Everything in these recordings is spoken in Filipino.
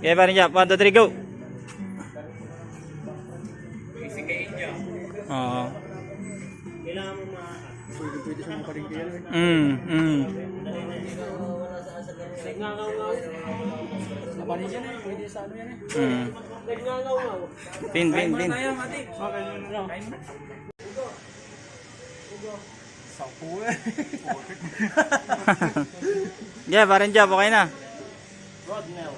Okay, parin dyan. 1, 2, 3, go! Isikain niyo. Oo. Kailangan mo Pwede siya maparingkaya. Nagngangaw-ngaw. Kapali siya na eh. Pwede sa ano yan eh. Nagngangaw-ngaw. Pin. Tayo, mati. Kain mo. Sampu eh. Yeah, parin dyan. Okay na. Rod now.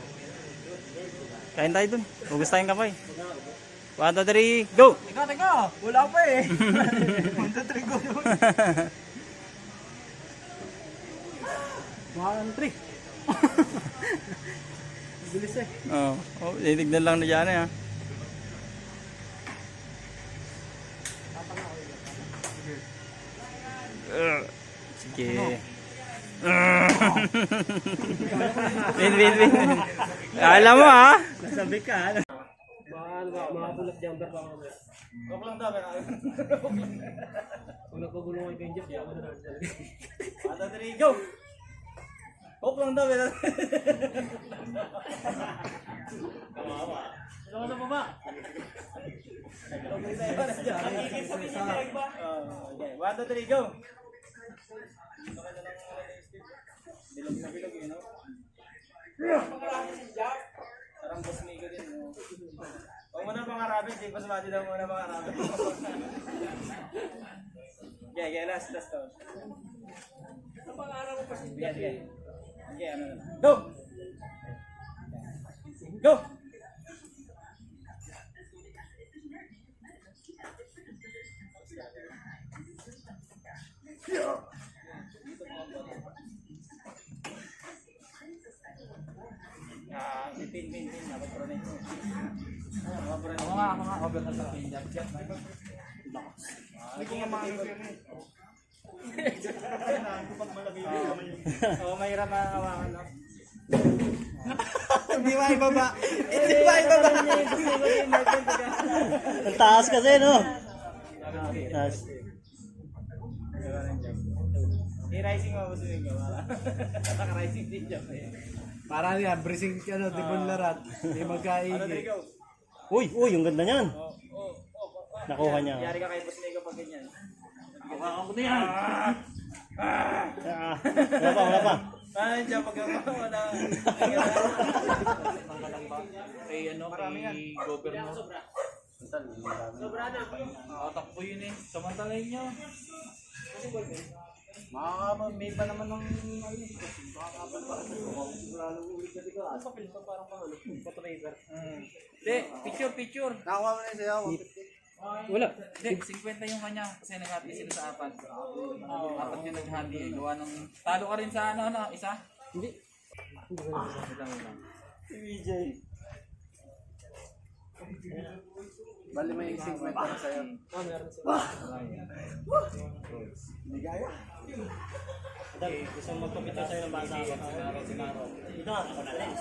Kain tayo dun. Hugas tayong kamay. 1, 2, 3, go! Teka. Wala pa eh. 1, 2, 3, go. 1, 3. Bilis eh. Oo. Oh, titignan lang na dyan eh ha. Sige. Win. Alam mo ha? Nasabi ka. Makapulat jumper pa ako. Huwag lang daw. Kung nagpagulungan kayo dyan, ako na lang. 1, 2, 3, go! Huwag lang daw. Kawawa. Ito ka sa baba. Okay, 1, 2, 3, go! Bilog na bilog yun, no? Parang boss Migo din, no? Huwag mo na pangarapin, di ba sumati daw mo na pangarapin? Okay, last to. Ang pangarap mo pa si Okay, ano na. Go! Go! Pin. Dapat puro na ito. Ako nga. Over na sa pin. Naging nga mga yun eh. Oo, mahirap makakawakan, no? Hindi ba ibaba? Ang taas kasi, no? Taas. I-rising mo ba sumigaw? Naka-rising din dyan. Parang yan, brising ano, di bunlarat. Di Ano, magkaigi. Drigo? Uy, yung ganda niyan. Nakuha niya. Yari ka kay Boss Nico pag ganyan. Wala pa. Ah, dyan pag wala. Kay ano, kay governor. Sobra na. Takbo yun eh. Samantalayin nyo. May pa naman ng Hindi, picture. Nakuha mo na yung sayaw. Wala. Hindi, 50 yung kanya kasi nag-happy sila sa apat. Apat yung nag-handy eh. Gawa ng... Talo ka rin sa ano, isa? Hindi. Bali may 50 na sa'yo. Meron sila. Dahil gusto mo magpapicture sa'yo ng banda ako. Ito nga, ako na rin.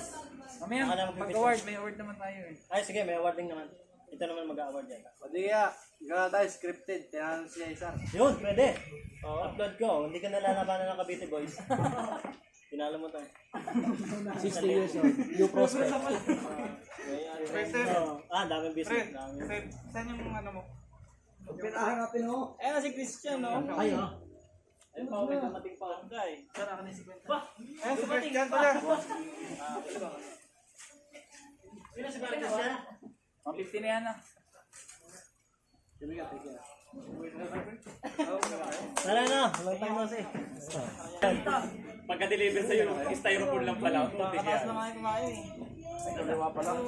Mamaya, pag-award, may award naman tayo eh. Ay, sige, may awarding naman. Ito naman mag-award yan. O di kaya, gano'n tayo scripted. Tinanan siya isa. Yun, pwede. Upload ko. Hindi ka nalalabanan ng Cavite Boys. Tinalo mo to. 60 years old. You prospect. Daming business. Saan yung ano mo? Pinahanapin mo. Eh, si Christian, no? Ay, ayun pa, may kamating pa ang guy. Saan ka na si Christian? Eh, si Christian pala. Sino si Christian? 150 na yan ah. Wala na. Long time no see. Pagka-deliver sa'yo, styrofoam lang pala. Kataas na mga kumain eh. Dalawa pa lang.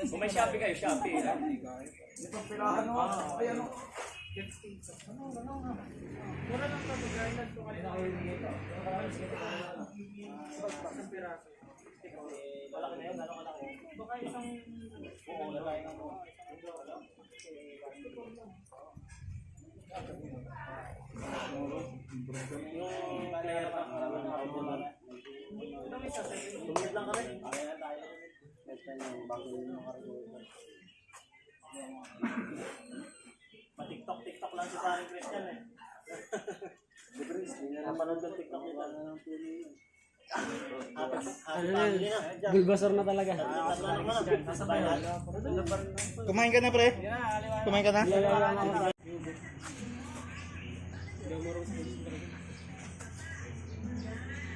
Kung may Shopee kayo, Shopee. Malaki na yun. Ano ka lang? Baka isang... Oo, lalaki ng mga. Yung player pa. Tumid lang kami. Ma-TikTok lang si Paring Christian eh. Napanood ng TikTok nila. Bulbasaur na talaga. Kumain ka na, pre? Kumain ka na?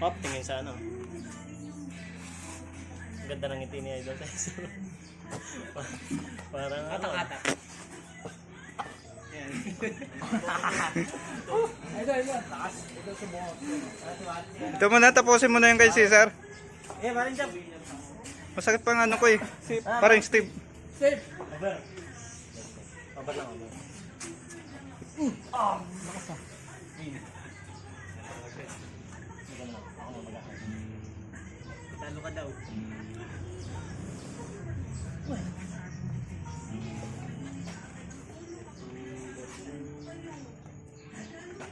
Hop, tingin sa ano. Ang ganda ng ngiti ni Idol. Parang ano. Ito muna, tapusin mo na yung kay Cesar. Eh, maring job. Masakit pa nga ano ko eh. Parang Steve. Pabat lang ako. Talo ka daw.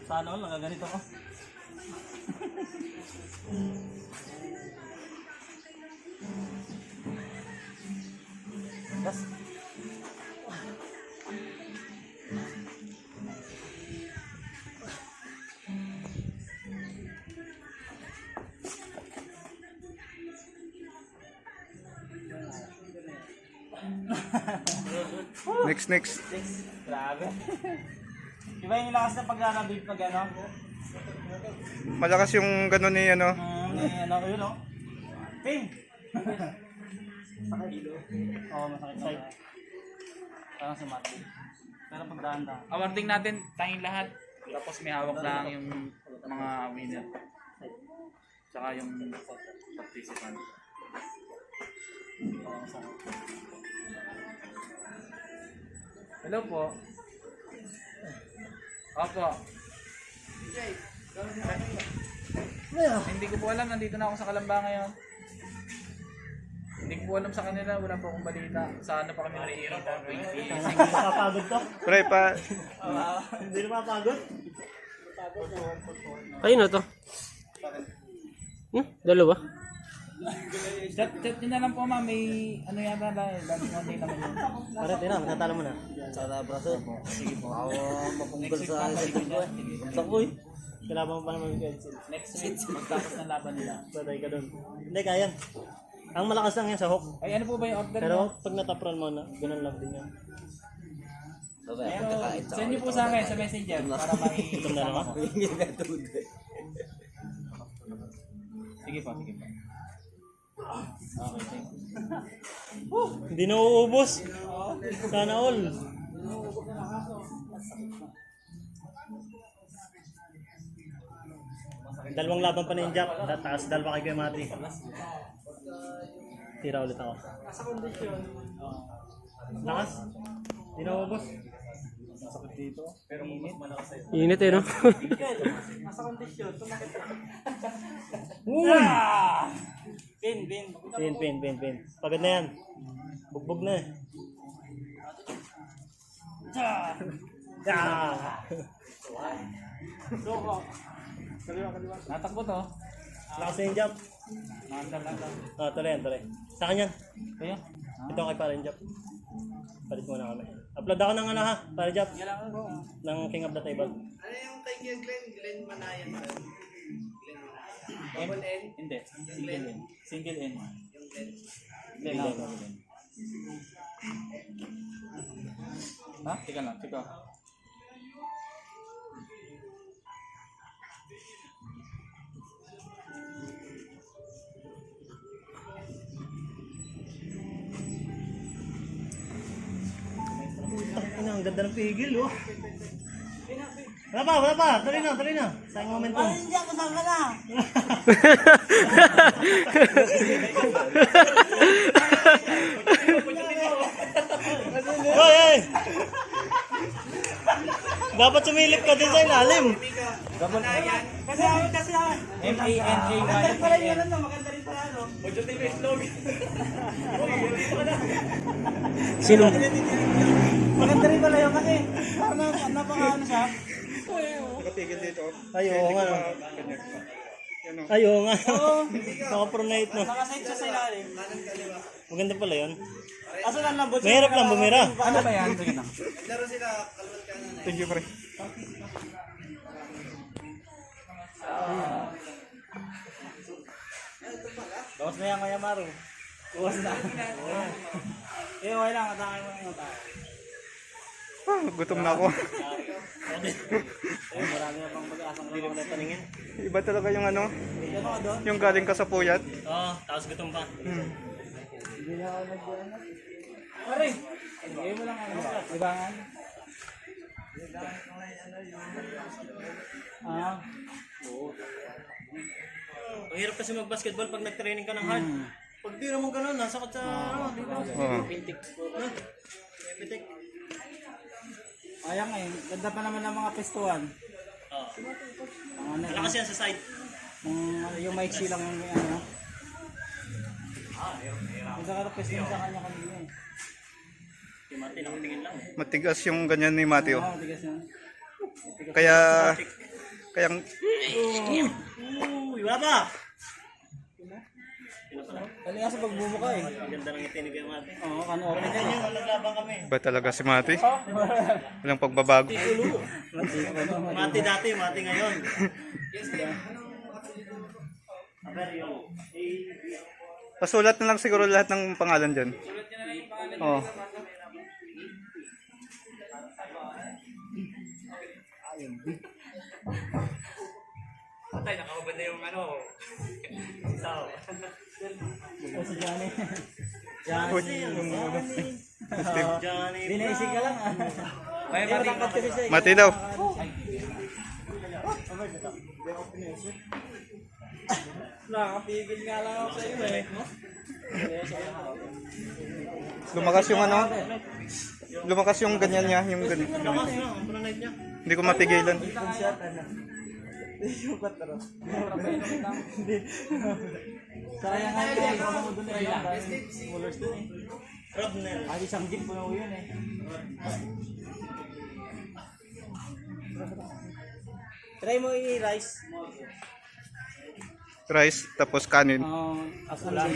Sana all, nagaganito ako. Next. Grabe. Iba yung lakas na paglalabig pag ano? Malakas yung gano'n ni ano. Ano ko yun, no? Ping! Sakit. Oo, masakit na. Parang sumati. Pero pag dahan-dahan. Awarding natin tayong lahat. Tapos may hawak lang yung mga winner. Tsaka yung participant. Hello po. Opo. Hindi ko po alam, nandito na ako sa Kalamba ngayon. Hindi ko po alam sa kanila, wala po akong balita. Saan na pa kami nakikita? Napapagod to? Pre, pa... Hindi napapagod? Ayun na to. Dalawa. Chat nyo na lang po ma'am, may ano yata na, laging one day naman yun. Pare, tina, matatalo mo na. Sa braso. Sige po. Ako mapunggal sa sa kuy. Kailangan mo pa naman yung pencil. Next week, magtapos ng laban nila. Patay ka doon. Hindi, kaya. Ang malakas lang yan sa hook. Ay, ano po ba yung order Pero nyo? pag natapron mo na, ganun lang din yan. Pero, send nyo po sa akin sa messenger para may... Gutom na naman. Sige po, sige po. Okay, thank you. Hindi na uubos. Sana all. Dalawang laban pa na yung Jap. Taas dalawa kay Kuya Mati. Tira ulit ako. Lakas. Hindi na uubos. Masakit dito. Pero mas malakas sa'yo. Init eh, no? Nasa kondisyon. Pin. Pagod na yan. Bugbog na eh. Natakbo to. Lakas na yung Jap. Nakandal lang lang. Tuloy yan, tuloy. Sa akin yan. Kaya? Ito kay Parin Jap. Palit muna kami. Upload ako ng ano ha, Parin Jap. Ng King of the Table. Ano yung kay Glenn Manayan? Hindi. Single N. Single N. Hindi lang. Ha? Teka lang, teka. Ang ganda ng pigil, oh. Wala pa. Tuloy na. Sayang momentum. Hindi ako saan ka na. Hoy! Dapat sumilip ka din sa ilalim. Kasi ako. M-A-N-A-Y. Pala yun ano, maganda rin pala ano. Sino? Maganda rin pala yun kasi parang napaka ano siya. Nakatigil dito. Ayaw nga. Ayaw nga. Naka-pronate no. Nakasave siya sa ilalim. Maganda pala yun. Aso lang lambot. Mahirap lang bumira. Ano ba yan? Sige na. Thank you, pre. Bawas na yan, Kuya Maru. Bawas na. Eh, okay lang. Atake mo yung tayo. Gutom na ako. Eh, marami na pang mag-asang Hindi ko na paningin. Iba talaga yung ano, Ano ka doon? yung galing ka sa puyat. Oo, tapos gutom pa. Hindi na ako nag-ano. Pare! Ngayon mo lang ano. Libangan. Ah. Ang hirap kasi mag-basketball pag nag-training ka ng hard. Pag di naman ganun, nasakot sa ano, dito. Oo. Pintik. Pintik. Ayang eh. Ganda pa naman ng mga pestuan. Oo. Ang ano, Malakas yan sa side. yung maiksi lang yung ano. Ganda ka na pestuan sa kanya kanina eh. Si Martin, nakatingin lang. Matigas yung ganyan ni Matthew. Oo, tigas yan. Kaya, kayang, Uy, wala pa! Kali nga sa pagbumuka eh. Ang ganda ng ngiti ni Kuya Martin. Oo, kanoorin Yan niya. yung naglabang kami. ba talaga si Mati? Walang pagbabago. Mati dati, Mati ngayon. Averyo. Pasulat na lang siguro lahat ng pangalan dyan. Oo. Patay, nakahubad na yung ano. Sao. Ito si Johnny. Uy, yung ulo. Johnny Binaisig ka lang ah. May Pero mati. tangkat kasi siya eh. Mati daw. Nakakapigil nga lang ako sa iyo eh. Lumakas yung ano. Lumakas yung ganyan niya. Yung ganyan. Lakas na, ang pranay niya. Hindi ko matigilan. Sayang nga yun eh. Kung mo dun eh. Mulers dun eh. Robnel. Ay, isang jeep po na ko yun eh. Try mo i-rice. Rice, tapos kanin. As ulam.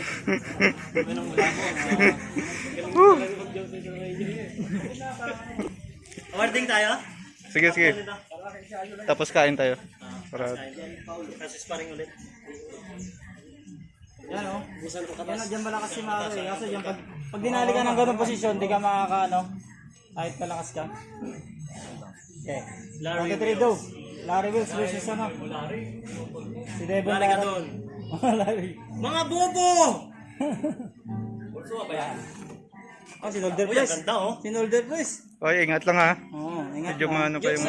Awarding tayo? Sige, sige. Tapos kain tayo. Para Kasi sparring ulit. Yan o. Yan o, dyan malakas si Maro eh. Kaso dyan, pag dinali ka ng ganong posisyon, di ka makaka ano. Kahit malakas ka. Okay. Larry 1, 2, 3, go. Larry Wills versus ano? Si Devon Larry ka Lara. doon. Larry. Mga bobo! Oh, si Nolder Uy, ang Press. ganda oh. Si Nolder Press. Oy, ingat lang ha. Oo, ingat Medyo na. maano pa yung...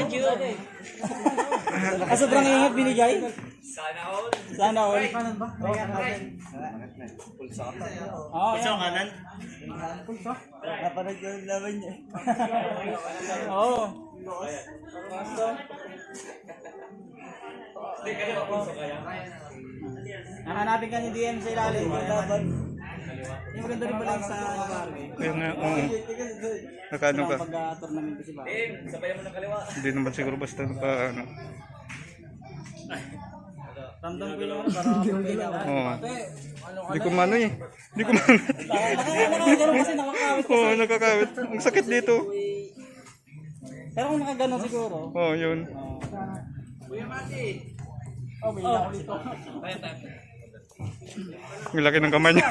Ah, sobrang ingat binigay. Sana all. Sana all. Kanan ba? Oo, Isa ang kanan. Napanood ko yung laban niya. Oo. Hanapin ka ni DM sa ilalim. Yung laban. Yung maganda rin pala yung sa Barbie. Kaya nga, oo. Nakano ka? Pag-tournament kasi ba? Sabayan mo ng kaliwa. Hindi naman siguro basta pa ano. Ramdam ko yung ano, parang ako. Oo. Hindi ko mano eh. Hindi ko mano. Nakakaganon kasi nakakawit. Oo, nakakawit. Ang sakit dito. Pero kung nakaganon siguro. Oo, yun. Oh, may ilang ulit to. Ang laki ng kamay niya.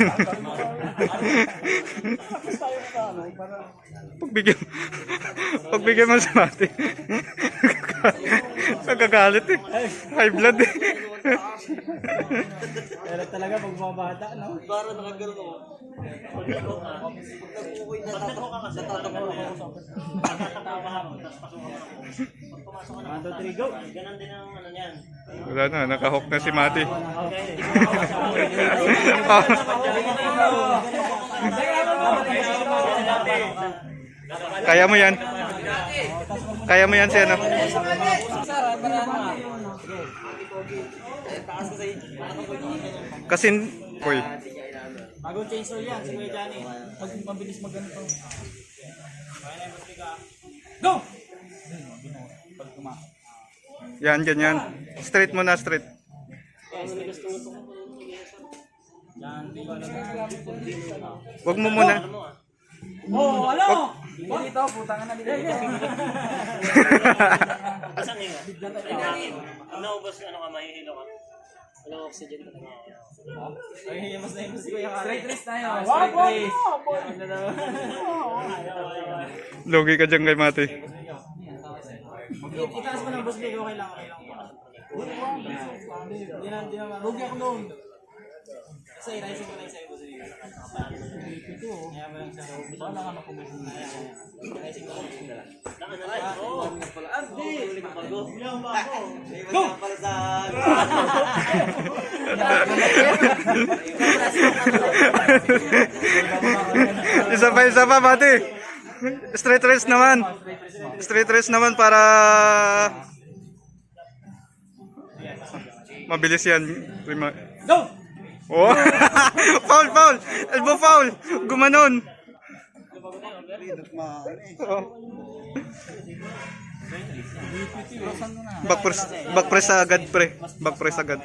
Pagbigyan mo sa mati. Nagagalit eh. High blood eh. Pero talaga pag mga bata, no? Para nakagano ako. Pag nagko ka kasi natatawa ako. Natatawa ako. Tapos pasok ako. Pag pumasok ka na. 1, 2, 3, go! Ganon din ang ano niyan. Wala na, nakahook na si Mati. Kaya mo yan. Kaya mo yan si ano. Kasi, uy, Bagong chainsaw yan, si Kuya Johnny. Pag mabilis magganito. Go! Pag tumakot. yan, ganyan. Straight mo na, straight. Yan, di ba naman? Wag mo muna. Oh, ano? Dito, putang na dito. Asan nga? Ang naubos ano ka, mahihilo ka. Walang oxygen talaga. Ay, mas na ko yung Straight race tayo. Straight race. Logi ka dyan kay Mate. Itaas mo ng boss Big, okay lang, okay lang. Hindi na Rugi ako noon. Kasi i-rising ko lang sa'yo, boss Big. Kaya mo lang siya. Wala nga ako may I-rising ko lang sa'yo. Isa pa, Mate. Straight race naman. Straight race naman para mabilis yan. Go! Oh. Foul. Elbow foul. Gumanon. Oh. Back press agad, pre. Back press agad.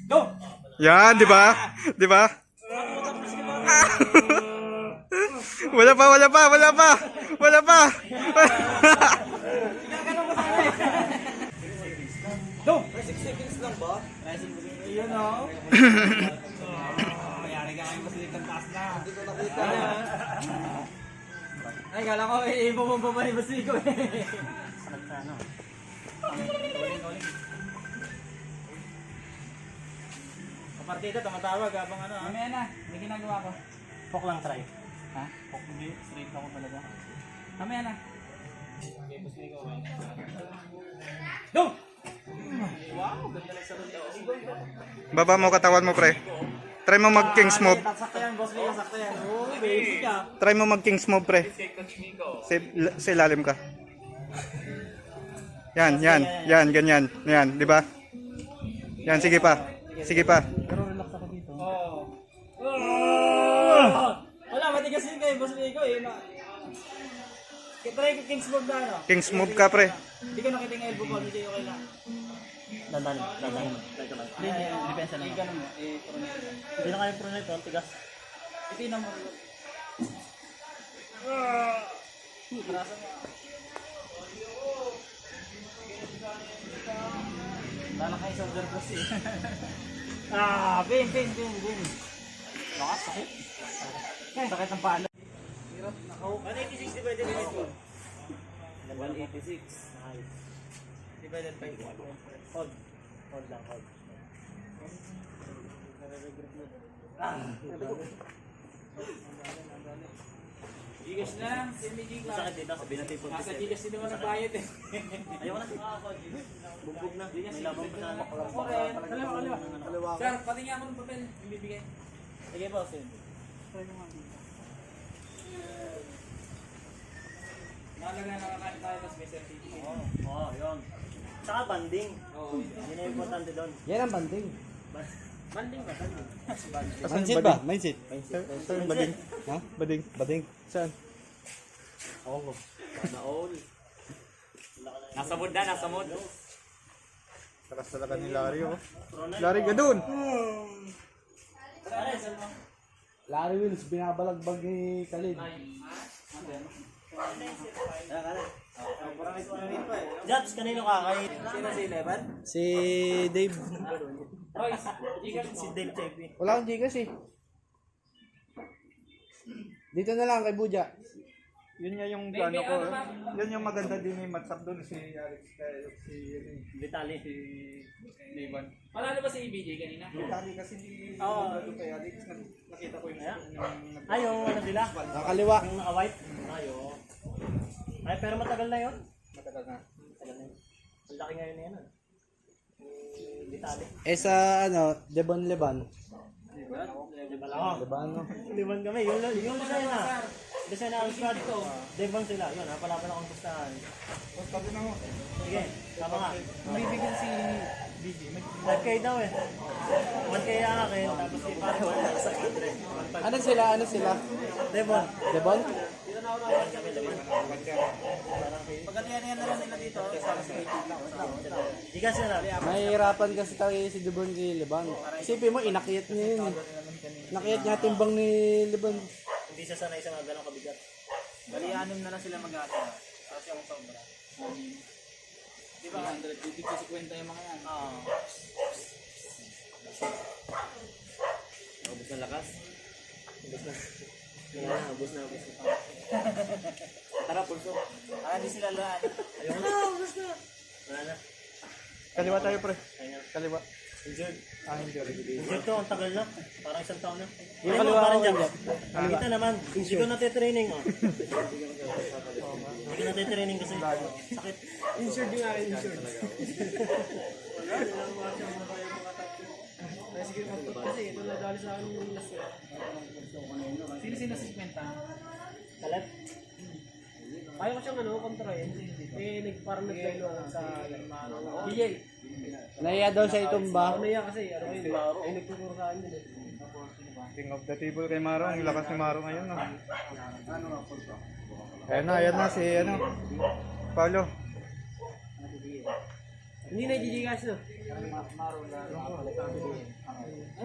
Go! Yan, di ba? Di ba? Wala pa. Go! 6 seconds lang ba? Rising mo din. Ayun o. Mayari ka kayo kasi ng taas na. Hindi ko nakita. Ay, kala ko ibumumpa pa ni Basico eh. Kapartida, tumatawag habang ano. Mamaya na. May ginagawa ko. Pok lang try. Ha? Hindi. Straight ako talaga. Mamaya na. Go! Baba mo katawan mo, pre. Try mo mag king's move. Sakto yan, boss Leo, sakto yan. Uy, basic ka. Try mo mag king's move, pre. Sa ilalim ka. Yan, ganyan. Yan, di ba? Yan, sige pa. Oo. Wala, matigas din kayo, boss Leo eh. Try ko King's Move na ano. King's move ka, pre. Hindi ko nakita yung elbow ball, hindi okay lang. Dandan. Hindi, depensa lang. Hindi ganun mo. Hindi na kayo pronate, oh. Tigas. Itinan mo. Brasa mo. Lala kayo sa overcross eh. Bin. Lakas, sakit. Sakit ng palo. 186 divided by 2. 186. Divided by 1. Hold lang. Gigas na lang. Send me Gigas. Masakit dito, sabi natin po. Nasa Gigas din naman nagbayad eh. Ayaw na. Bugbog na. May labang pa sana. Kaliwa. Sir, pati nga ako ng papel. Yung bibigay. Sige po, send. Nalaga na nakakain tayo tapos may certificate. Oo, yun. Saka banding. Oo. Yun ang importante doon. Yan ang banding. Banding. Mindset ba? Mindset. Saan bading? Ha? Bading. Saan? Sana all. Nasa mood na, nasa mood. Takas talaga ni Larry, oh. Larry, gadun! Larry Wills, binabalagbag ni Khalid. Jobs, kanino ka? Kay Sino si Levan? Si Dave. Royce, Gigas si Dave Chepi. Wala akong Gcash eh. Dito na lang kay Buja. Yun nga yung May ano ko. ano ba? Yun yung maganda din yung matchup doon si Alex. Vitali. Levan. Panalo ba si EBJ kanina? Vitali kasi di Oo. kay Alex. Nakita ko yung Ay, yung ano sila? Nakakaliwa. Yung naka-white? Ay, pero matagal na yun. matagal na. Ang laki ngayon na yan. Vitali. Sa Devon Leban. Diba lang? Leban, no? Liman kami. Yung design na. Design na ang squad ko. Devon sila. Yun, palaban akong pustahan. Sabi na mo. Sige, tama nga. Bibigyan si BJ. 5K daw eh. 1K ang akin, tapos si pare wala sa 100. Ano sila? Devon. Devon? Pagkatiyan na lang nila dito. Di kasi na. Mahihirapan kasi tayo si Devon kay Leban. Isipin mo, inakiyat niya yun eh. Nakiyat niya timbang ni Leban. Hindi siya sanay sa mga ganong kabigat. Bali, 6 na lang sila mag-ata. Kasi ang sobra. Di ba? 150 sa kwenta yung mga yan. Oo. Ubus na lakas. Ubus na. Ubus na. Tara, pulso. Hindi sila laan. Ayoko na. Ubus na. Wala na. Kaliwa tayo, pre. Ayun na. Kaliwa. Injured. Injury. Injured to, ang tagal na. Parang isang taon na. Yung Ayun, kaliwa parang ko, jump. Kita naman. Hindi ko natitraining, oh. Hindi ko natitraining kasi. Sakit. Insured yung akin, insured. Sige, magpapot kasi. Ito nadali sa akin yung last year. Sino suspenta? Kalat? Kaya ko siyang kontrahin. Parang nag-lalo sa DJ. Naiya daw sa itumba. Naiya kasi, nagtuturo sa akin yun. King of the table kay Maro. Ang lakas ni Maro ngayon, no? Ayan na si, Paulo. Hindi na gigigas no.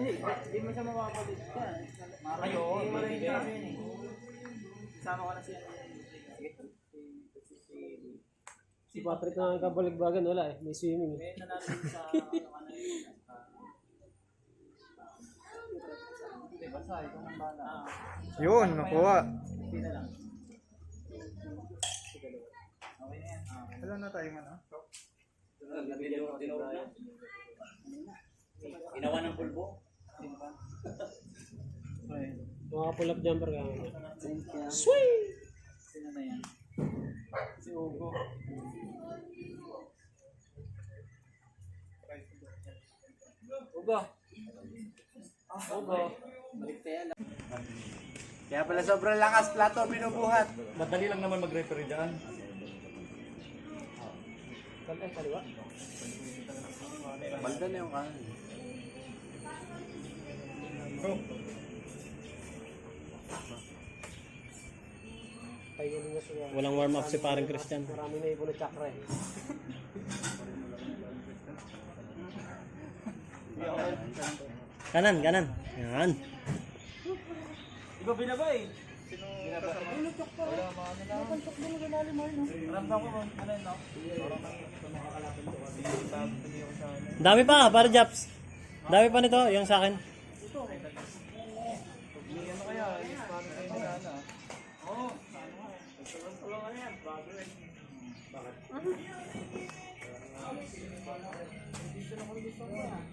Hindi mo siya mapapalit dyan. Ayun, hindi mo rin eh. Sama ko na siya. Si Patrick na kabaligbagan, wala eh. May swimming. May nanalo din sa basta, ikaw nang bala. Yun, nakuha. Hindi na lang. Okay na yan. Wala na tayong ano? Ginawa ng pulbo. Mga pull-up jumper ka. Sino na yan? Si Ugo. Ugo. Ugo. Balik tayo lang. Kaya pala sobrang lakas, plato, binubuhat. Madali lang naman mag-referee dyan. Kaliwa. Balda na yung kanan. Walang warm up si parang Christian. Marami na ipon na chakra eh. Kanan. Yan. Iba binaba eh. Binaba. Wala mga ano lang. Ramdam ko ano yun, no? Parang makakalapin ko. Hindi ako sa ano. Dami pa, para Japs. Dami pa nito, yung sa akin. Ano kaya? Yes, paano kayo sana? Oo. Ano nga yan? Bago eh. Bakit? Dito na kung gusto ko yan.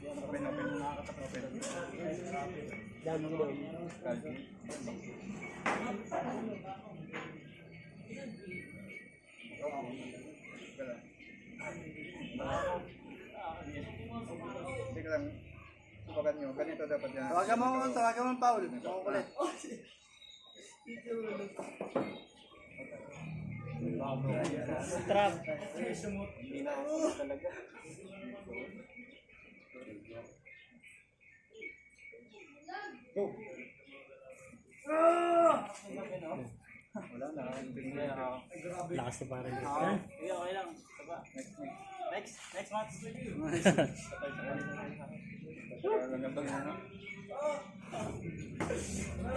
Open. Dami mo. Sige lang. Subukan nyo. Ganito dapat yan. Tawagan mo Paul. Makukulit. Trap. Hindi na ako talaga. Wala na. Hindi na ako. Lakas ni parang Christian. Okay lang. Saba. Next match.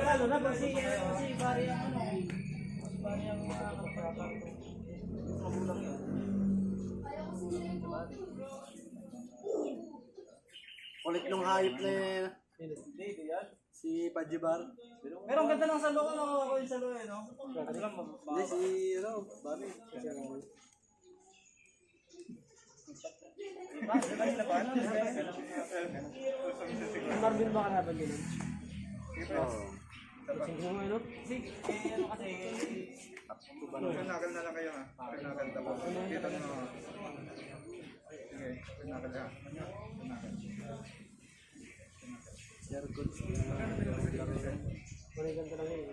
Lalo na kasi pare ang ano. Pare ang kaparapan ko. Magulang yun. Kulit nung hayop na Hindi, yan. si Pajibar. Pero ang ganda ng salo ko, ako yung salo eh, no? Kasi lang, Hindi, si Bobby. Marvin ba ka na ba ganun? Oo. Sige mo ano? Sige, ano kasi, Pinakal na lang kayo, ha? Pinakal tapos. Dito na. Sige, pinakal ha. Sir, good. Manay ganito lang yun.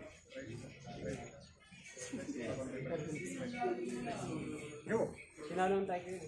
Yo! Sinalo ng tayo yun.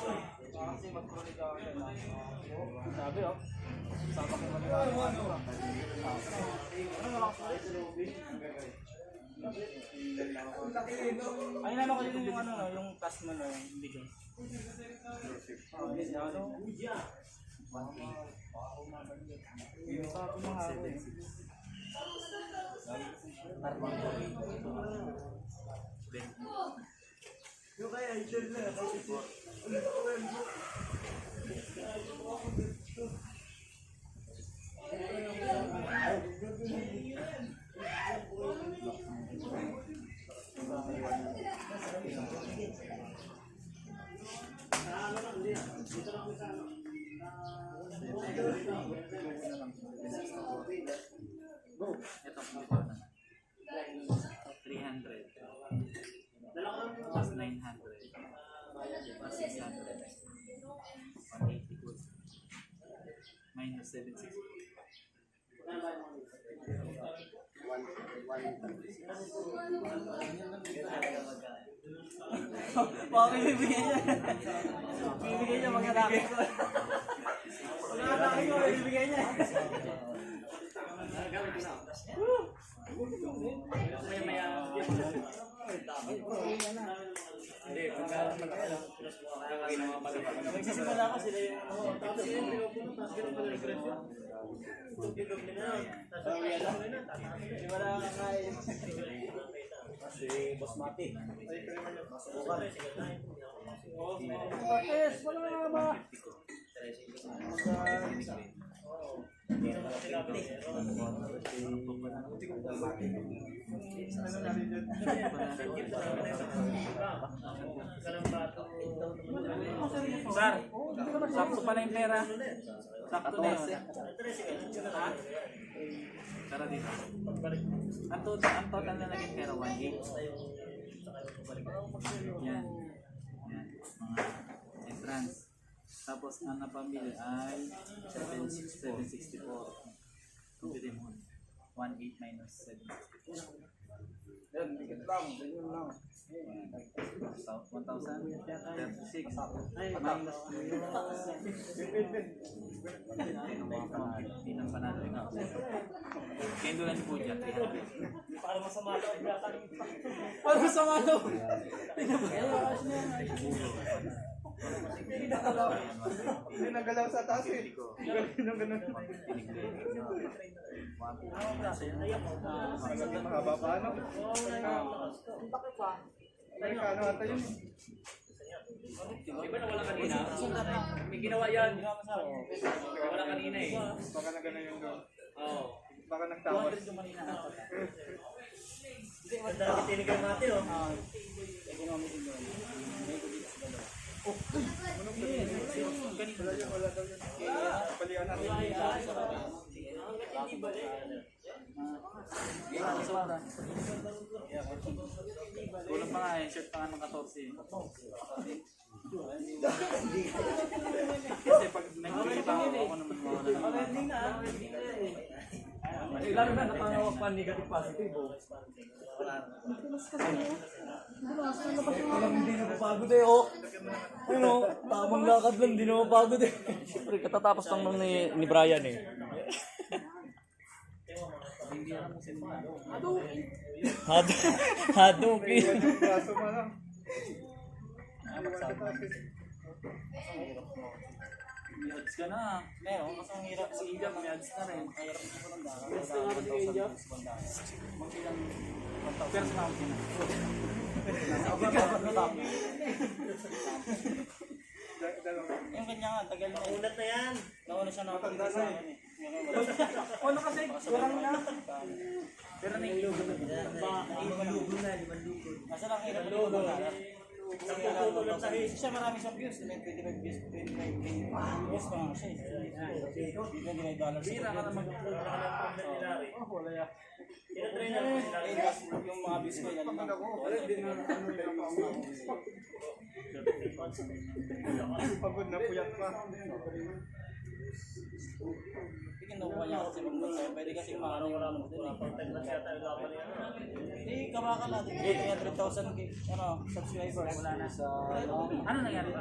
Kasi mag-chronic ako dyan. Sabi oh. Sama ko mag-ano. Ay, nalo ko din yung ano, yung task mo na yung bigay. Ito, 300. Plus 900. Plus 600. 180 good. Minus 760. Bakit bibigyan niya? Bibigyan niya mag-atake ko. Mag-atake ko, bibigyan niya. Nagsisimula ako sila yung wala kakain. Si Boss Mati. Yes, wala nga ba? Sir, sakto pala yung pera. Sakto na yun. Ha? Tara dito. Ang total na naging pera, 1.8. Yan. Yan. Mga entrance. Tapos ang napamili ay 764. Kumpitin mo. 1.8 minus 764. Yan, bigit lang. Ganyan lang. 1,036 minus ng panalo ikaw. Kaya doon lang po dyan. Para masama daw ang gatan. Ano sa malo? Hindi nagalaw sa taas eh. Ganun. Mahaba pa ano? Amerikano ata yun. Diba nawala kanina? May ginawa yan. Nawala kanina eh. Baka na gano'n yung doon. Oo. Baka nagtawas. Ganda na kitinigan natin oh. Wala daw yun. Kapalian natin. Kulang pa nga eh. Shirt pa nga ng 14. Kasi pag nagkikita ako naman mawala naman. Lalo na nakangawak pa negative positive oh. Alam hindi na mapagod eh oh. Ano, tamang lakad lang, hindi na mapagod eh. Siyempre, katatapos lang nung ni Brian eh. Hadouken. Yung braso mo lang. May odds ka na. Meron, kasi ang hirap Si Ija, may odds na rin. Ang hirap sa ng daan. Basta nga ba si India? Magbilang Pero sa mountain na. yung kanya nga, tagal na. Unat na yan. Nauna siya na Matanda na eh. Ano kasi, kurang na. Pero nailugan na. Nasa lang hirap na yung mga siya marami siyang views. 25 views. 25 views pa nga siya. $25. Bira ka na Wala yan. Tinatry na lang nila. Yung mga views ko yan. Wala, hindi na Pagod na, puyat pa. Kinukuha niya kasi pag pwede kasi maano yung ano din eh. Hindi, kabaka natin. 300,000 subscribers. Wala na sa... Ano nangyari?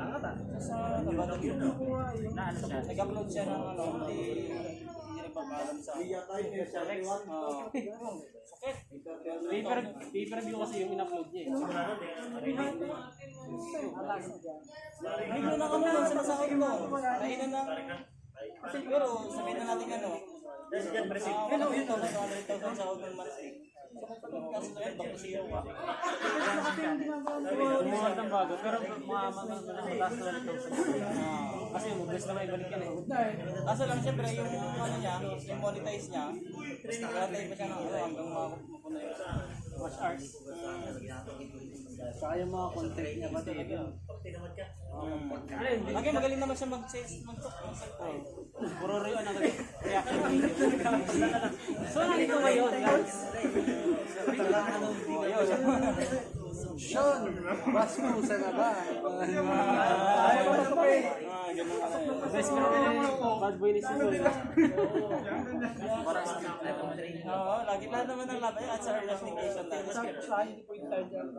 Sa Tabalog yun. Na ano siya? Nag-upload siya ng ano, hindi rin papaalam sa Rex. Sakit. Pay-per-view kasi yung in-upload niya eh. Bigla na kami lang sinasakot mo. Nainan lang. Pero sabihin na natin ano. Ano ito, 100,000 sa Open Monthly. Kasi ngayon, baka zero ka. Umuha ng bago, pero mga last na ito. Kasi mabilis na maibalik yan eh. Kaso lang siyempre yung ano niya, yung monetize niya, nagatay pa siya ng ano hanggang mapuna yun. Watch hours. Saka yung mga content niya ba talaga. Lagi magaling naman siya mag-talk. Puro rin ano reaction video. So nandito ngayon guys. Sean, Rasmussen na ba? Best ko bad boy ni Siboy. Oo, lagi lahat naman ng laban at sa early application na.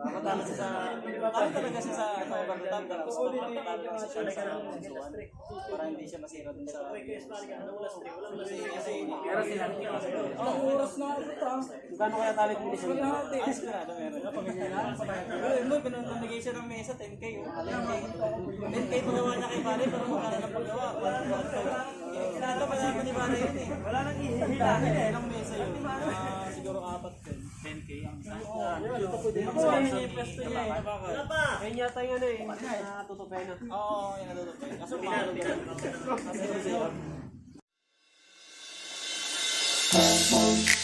Matalo siya sa... Talo talaga siya sa overtime. Tapos matalo lang siya sa susuan. Para hindi siya masira dun sa... Kasi... Pero sila Ang oras na ito ah. Gano'n kaya talent mo ni Siboy? Ayos ko na, meron. Mo, pinamigay siya ng mesa, 10K. 10K pagawa niya kay Bale, pero magkano ng paggawa. Kinala pa naman ni Bale yun eh. Wala nang ihilahin eh. Ilang mesa yun. Siguro 4 din. 10K ang isa. Ako, yun yung pwesto niya eh. Bakit? Ayun yata yung ano eh, natutupay na. Oo, yun natutupay. Kaso mahal din. Kasi